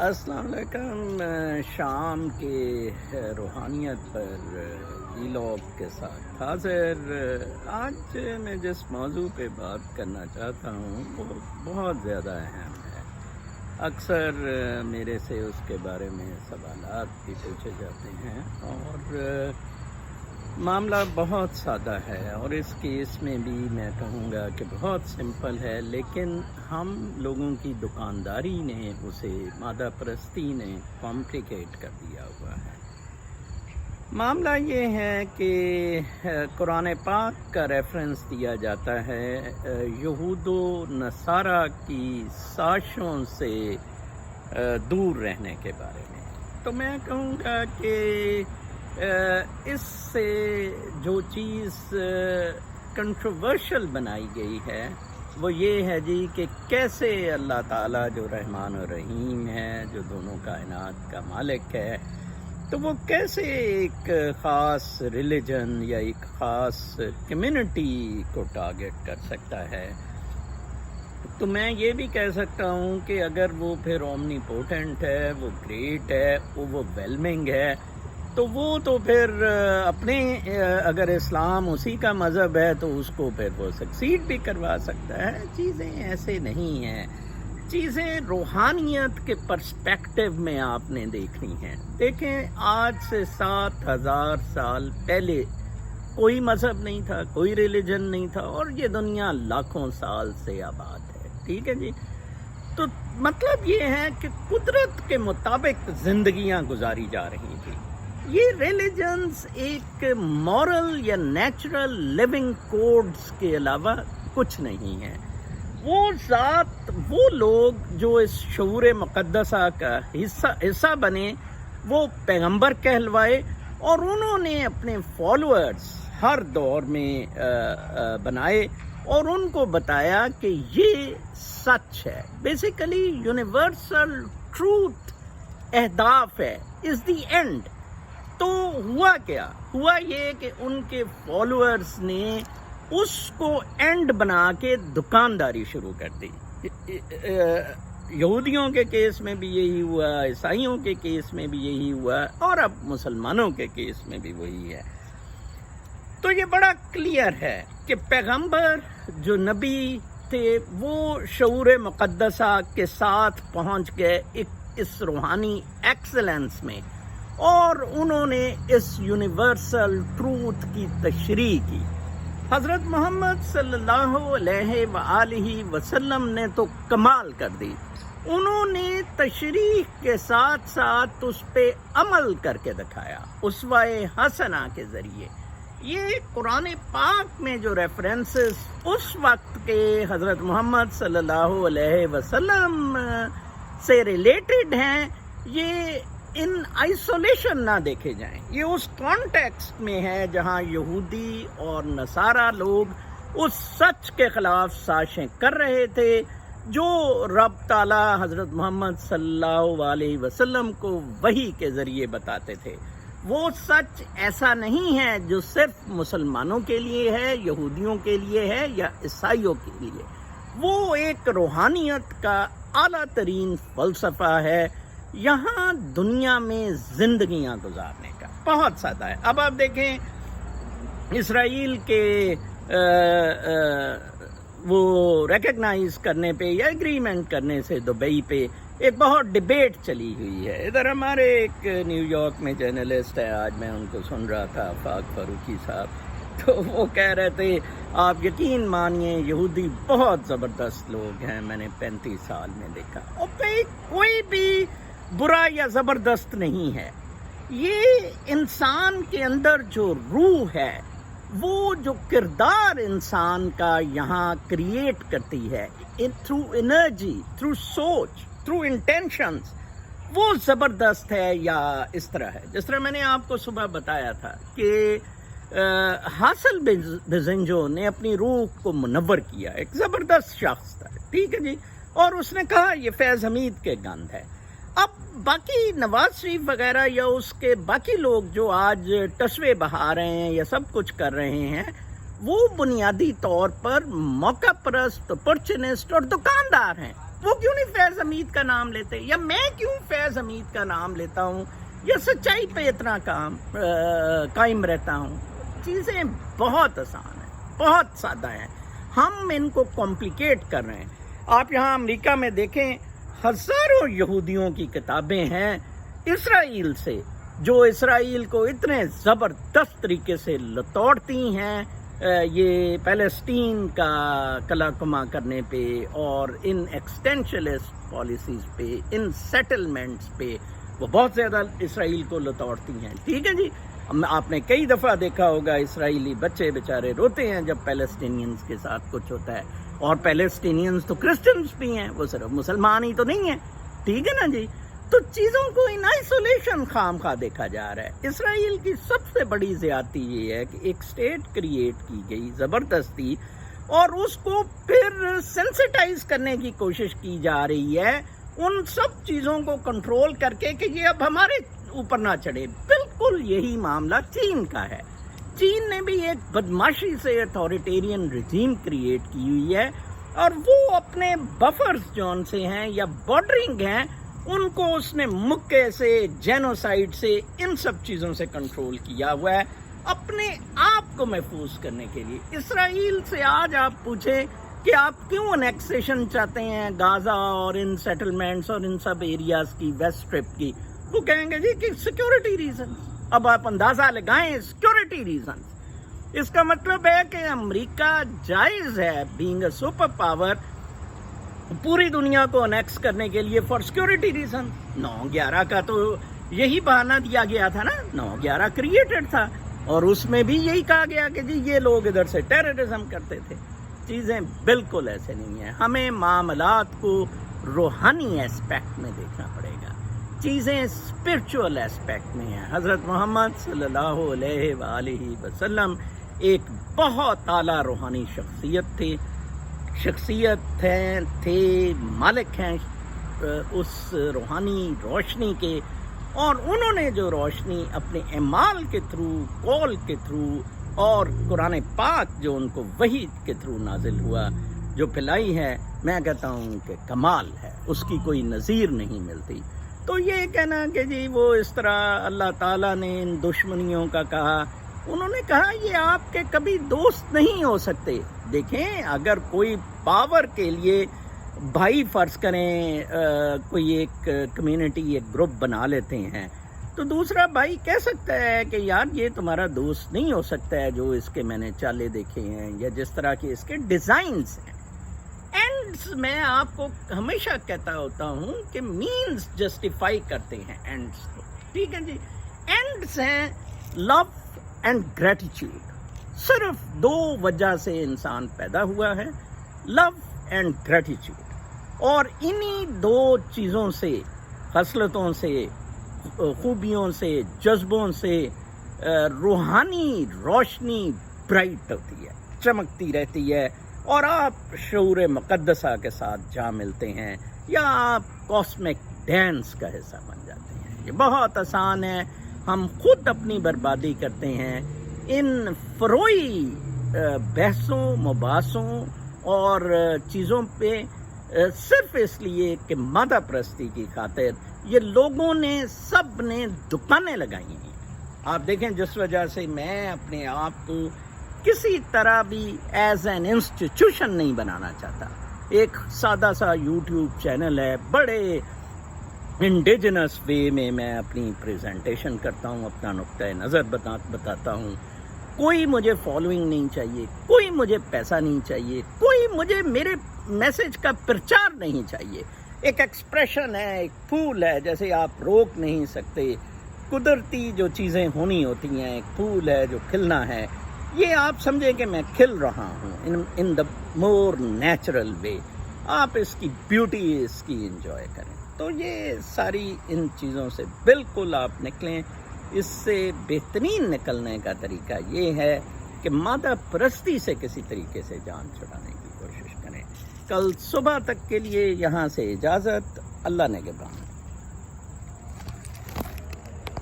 السلام علیکم۔ شام کے روحانیت پر ویلاگ کے ساتھ حاضر۔ آج میں جس موضوع پہ بات کرنا چاہتا ہوں وہ بہت زیادہ اہم ہے۔ اکثر میرے سے اس کے بارے میں سوالات بھی پوچھے جاتے ہیں اور معاملہ بہت سادہ ہے، اور اس کیس میں بھی میں کہوں گا کہ بہت سمپل ہے، لیکن ہم لوگوں کی دکانداری نے اسے، مادہ پرستی نے کمپلیکیٹ کر دیا ہوا ہے۔ معاملہ یہ ہے کہ قرآن پاک کا ریفرنس دیا جاتا ہے یہود و نصارہ کی سازشوں سے دور رہنے کے بارے میں۔ تو میں کہوں گا کہ اس سے جو چیز کنٹروورشل بنائی گئی ہے وہ یہ ہے جی کہ کیسے اللہ تعالیٰ جو رحمان و رحیم ہے، جو دونوں کائنات کا مالک ہے، تو وہ کیسے ایک خاص ریلیجن یا ایک خاص کمیونٹی کو ٹارگٹ کر سکتا ہے۔ تو میں یہ بھی کہہ سکتا ہوں کہ اگر وہ پھر اومنی پوٹنٹ ہے، وہ گریٹ ہے، وہ ویلمنگ ہے، تو وہ تو پھر اپنے، اگر اسلام اسی کا مذہب ہے تو اس کو پھر وہ سکسیڈ بھی کروا سکتا ہے۔ چیزیں ایسے نہیں ہیں، چیزیں روحانیت کے پرسپیکٹو میں آپ نے دیکھنی ہیں۔ دیکھیں، آج سے 7000 سال پہلے کوئی مذہب نہیں تھا، کوئی ریلیجن نہیں تھا، اور یہ دنیا لاکھوں سال سے آباد ہے، ٹھیک ہے جی۔ تو مطلب یہ ہے کہ قدرت کے مطابق زندگیاں گزاری جا رہی تھیں۔ یہ ریلیجنز ایک مورل یا نیچرل لیونگ کوڈز کے علاوہ کچھ نہیں ہے۔ وہ ذات، وہ لوگ جو اس شعور مقدسہ کا حصہ بنے، وہ پیغمبر کہلوائے، اور انہوں نے اپنے فالوورز ہر دور میں بنائے اور ان کو بتایا کہ یہ سچ ہے۔ بیسیکلی یونیورسل ٹروتھ اہداف ہے، از دی اینڈ۔ تو ہوا کیا؟ ہوا یہ کہ ان کے فالوورز نے اس کو اینڈ بنا کے دکانداری شروع کر دی۔ یہودیوں کے کیس میں بھی یہی ہوا، عیسائیوں کے کیس میں بھی یہی ہوا، اور اب مسلمانوں کے کیس میں بھی وہی ہے۔ تو یہ بڑا کلیئر ہے کہ پیغمبر جو نبی تھے وہ شعور مقدسہ کے ساتھ پہنچ گئے اس روحانی ایکسلنس میں، اور انہوں نے اس یونیورسل ٹروتھ کی تشریح کی۔ حضرت محمد صلی اللہ علیہ وآلہ وسلم نے تو کمال کر دی۔ انہوں نے تشریح کے ساتھ ساتھ اس پہ عمل کر کے دکھایا اسوہ حسنہ کے ذریعے۔ یہ قرآن پاک میں جو ریفرنسز اس وقت کے حضرت محمد صلی اللہ علیہ وسلم سے ریلیٹڈ ہیں، یہ ان آئسولیشن نہ دیکھے جائیں، یہ اس کانٹیکسٹ میں ہے جہاں یہودی اور نصارہ لوگ اس سچ کے خلاف سازشیں کر رہے تھے جو رب تعالیٰ حضرت محمد صلی اللہ علیہ وسلم کو وحی کے ذریعے بتاتے تھے۔ وہ سچ ایسا نہیں ہے جو صرف مسلمانوں کے لیے ہے، یہودیوں کے لیے ہے یا عیسائیوں کے لیے۔ وہ ایک روحانیت کا اعلیٰ ترین فلسفہ ہے یہاں دنیا میں زندگیاں گزارنے کا۔ بہت سادہ ہے۔ اب آپ دیکھیں، اسرائیل کے وہ ریکگنائز کرنے پہ یا ایگریمنٹ کرنے سے دبئی پہ ایک بہت ڈیبیٹ چلی ہوئی ہے۔ ادھر ہمارے ایک نیو یارک میں جرنلسٹ ہے، آج میں ان کو سن رہا تھا، آفاق فاروقی صاحب، تو وہ کہہ رہے تھے آپ یقین مانیے یہودی بہت زبردست لوگ ہیں، میں نے 35 سال میں دیکھا۔ اور کوئی بھی برا یا زبردست نہیں ہے، یہ انسان کے اندر جو روح ہے، وہ جو کردار انسان کا یہاں کریٹ کرتی ہے تھرو انرجی، تھرو سوچ، تھرو انٹینشنز، وہ زبردست ہے یا اس طرح ہے۔ جس طرح میں نے آپ کو صبح بتایا تھا کہ حاصل بزنجو نے اپنی روح کو منور کیا، ایک زبردست شخص تھا، ٹھیک ہے جی، اور اس نے کہا یہ فیض حمید کے گند ہے۔ اب باقی نواز شریف وغیرہ یا اس کے باقی لوگ جو آج ٹسوے بہا رہے ہیں یا سب کچھ کر رہے ہیں، وہ بنیادی طور پر موقع پرست، اپرچونسٹ اور دکاندار ہیں۔ وہ کیوں نہیں فیض حمید کا نام لیتے، یا میں کیوں فیض حمید کا نام لیتا ہوں، یا سچائی پہ اتنا قائم رہتا ہوں؟ چیزیں بہت آسان ہیں، بہت سادہ ہیں، ہم ان کو کمپلیکیٹ کر رہے ہیں۔ آپ یہاں امریکہ میں دیکھیں، ہزاروں یہودیوں کی کتابیں ہیں اسرائیل سے، جو اسرائیل کو اتنے زبردست طریقے سے لتوڑتی ہیں، یہ پیلسٹین کا کلا کما کرنے پہ، اور ان ایکسٹینشنسٹ پالیسیز پہ، ان سیٹلمنٹس پہ وہ بہت زیادہ اسرائیل کو لتوڑتی ہیں۔ ٹھیک ہے جی، آپ نے کئی دفعہ دیکھا ہوگا اسرائیلی بچے بیچارے روتے ہیں جب پیلسٹینینز کے ساتھ کچھ ہوتا ہے، اور پیلسٹینینز تو کرسچنز بھی ہیں، وہ صرف مسلمان ہی تو نہیں ہیں۔ ٹھیک ہے نا جی، تو چیزوں کو ان آئسولیشن خام خواہ دیکھا جا رہا ہے۔ اسرائیل کی سب سے بڑی زیادتی یہ ہے کہ ایک سٹیٹ کریٹ کی گئی زبردستی، اور اس کو پھر سینسٹائز کرنے کی کوشش کی جا رہی ہے ان سب چیزوں کو کنٹرول کر کے کہ یہ اب ہمارے اوپر نہ چڑھے۔ بالکل یہی معاملہ چین کا ہے۔ چین نے بھی ایک بدماشی سے اتھارٹیرین رجیم کریٹ کی ہوئی ہے، اور وہ اپنے بفرز جون سے ہیں یا بارڈرنگ ہیں، ان کو اس نے مکے سے، جینوسائڈ سے، ان سب چیزوں سے کنٹرول کیا ہوا ہے اپنے آپ کو محفوظ کرنے کے لیے۔ اسرائیل سے آج آپ پوچھیں کہ آپ کیوں انیکسیشن چاہتے ہیں غازہ اور ان سیٹلمنٹس اور ان سب ایریاز کی، ویسٹ اسٹرپ کی، وہ کہیں گے جی کہ سیکیورٹی ریزن۔ اب آپ اندازہ لگائیں، سیکیورٹی ریزن، اس کا مطلب ہے کہ امریکہ جائز ہے بینگ اے سپر پاور پوری دنیا کو انیکس کرنے کے لیے فار سیکیورٹی ریزن۔ 9/11 کا تو یہی بہانہ دیا گیا تھا نا، 9/11 کریٹڈ تھا، اور اس میں بھی یہی کہا گیا کہ جی یہ لوگ ادھر سے ٹیررزم کرتے تھے۔ چیزیں بالکل ایسے نہیں ہیں، ہمیں معاملات کو روحانی ایسپیکٹ میں دیکھنا پڑے گا، چیزیں اسپرچول ایسپیکٹ میں ہیں۔ حضرت محمد صلی اللہ علیہ وآلہ وسلم ایک بہت اعلیٰ روحانی شخصیت تھے، مالک ہیں اس روحانی روشنی کے، اور انہوں نے جو روشنی اپنے اعمال کے تھرو، قول کے تھرو، اور قرآن پاک جو ان کو وحی کے تھرو نازل ہوا جو پلائی ہے، میں کہتا ہوں کہ کمال ہے، اس کی کوئی نظیر نہیں ملتی۔ تو یہ کہنا کہ جی وہ اس طرح اللہ تعالیٰ نے ان دشمنیوں کا کہا، انہوں نے کہا یہ آپ کے کبھی دوست نہیں ہو سکتے۔ دیکھیں، اگر کوئی پاور کے لیے بھائی فرض کریں کوئی ایک کمیونٹی، ایک گروپ بنا لیتے ہیں، تو دوسرا بھائی کہہ سکتا ہے کہ یار یہ تمہارا دوست نہیں ہو سکتا ہے، جو اس کے میں نے چالے دیکھے ہیں یا جس طرح کے اس کے ڈیزائنز ہیں۔ اینڈز میں آپ کو ہمیشہ کہتا ہوتا ہوں کہ مینز جسٹیفائی کرتے ہیں اینڈز کو۔ ٹھیک ہے جی، اینڈز ہیں لو اینڈ گریٹیٹیوڈ۔ صرف 2 وجہ سے انسان پیدا ہوا ہے، لو اینڈ گریٹیٹیوڈ، اور انہی 2 چیزوں سے، خصلتوں سے، خوبیوں سے، جذبوں سے روحانی روشنی برائٹ ہوتی ہے، چمکتی رہتی ہے، اور آپ شعور مقدسہ کے ساتھ جا ملتے ہیں، یا آپ کاسمک ڈینس کا حصہ بن جاتے ہیں۔ یہ بہت آسان ہے، ہم خود اپنی بربادی کرتے ہیں ان فروئی بحثوں، مباحثوں اور چیزوں پہ، صرف اس لیے کہ مادہ پرستی کی خاطر یہ لوگوں نے، سب نے دکانیں لگائی ہیں۔ آپ دیکھیں، جس وجہ سے میں اپنے آپ کو کسی طرح بھی ایز این انسٹیٹیوشن نہیں بنانا چاہتا۔ ایک سادہ سا یوٹیوب چینل ہے، بڑے انڈیجنس وے میں اپنی پریزنٹیشن کرتا ہوں، اپنا نقطۂ نظر بتاتا ہوں۔ کوئی مجھے فالوئنگ نہیں چاہیے، کوئی مجھے پیسہ نہیں چاہیے، کوئی مجھے میرے میسج کا پرچار نہیں چاہیے۔ ایک ایکسپریشن ہے، ایک پھول ہے، جیسے آپ روک نہیں سکتے، قدرتی جو چیزیں ہونی ہوتی ہیں، ایک پھول ہے جو کھلنا ہے، یہ آپ سمجھیں کہ میں کھل رہا ہوں ان دا مور نیچرل وے، آپ اس کی بیوٹی، اس کی انجوائے کریں۔ تو یہ ساری ان چیزوں سے بالکل آپ نکلیں۔ اس سے بہترین نکلنے کا طریقہ یہ ہے کہ مادہ پرستی سے کسی طریقے سے جان چھڑانے کی کوشش کریں۔ کل صبح تک کے لیے یہاں سے اجازت، اللہ نگہبان۔